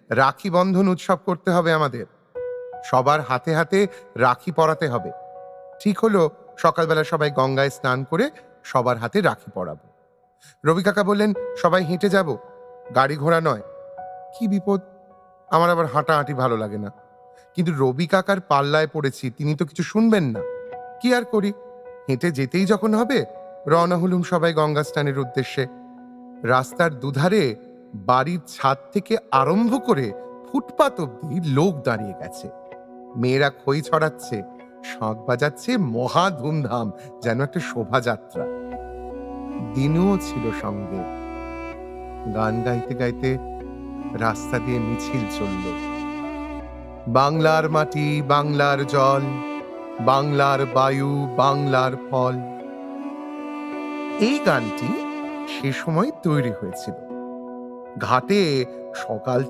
রাখি বন্ধন উৎসব করতে হবে আমাদের, সবার হাতে হাতে রাখি পরাতে হবে। ঠিক হলো সকালবেলা সবাই গঙ্গায় স্নান করে সবার হাতে রাখি পরাবো। রবি কাকা বললেন সবাই হেঁটে যাব, গাড়ি ঘোড়া নয়। কি বিপদ, আমার আবার হাঁটাহাঁটি ভালো লাগে না। কিন্তু রবি কাকার পাল্লায় পড়েছি, তিনি তো কিছু শুনবেন না। কি আর করি, হেঁটে যেতেই যখন হবে রওনা হলুম সবাই গঙ্গা স্নানের উদ্দেশ্যে। রাস্তার দুধারে বাড়ির ছাদ থেকে আরম্ভ করে ফুটপাত অব্দি লোক দাঁড়িয়ে গেছে, মেয়েরা খই ছড়াচ্ছে, শাঁখ বাজাচ্ছে, মহা ধুমধাম, যেন একটা শোভাযাত্রা। দিনুও ছিল সঙ্গে। গান গাইতে গাইতে রাস্তা দিয়ে মিছিল চলল। বাংলার মাটি, বাংলার জল, বাংলার বায়ু, বাংলার ফল। এই গানটি সে সময় তৈরি হয়েছিল। ঘাটে সকাল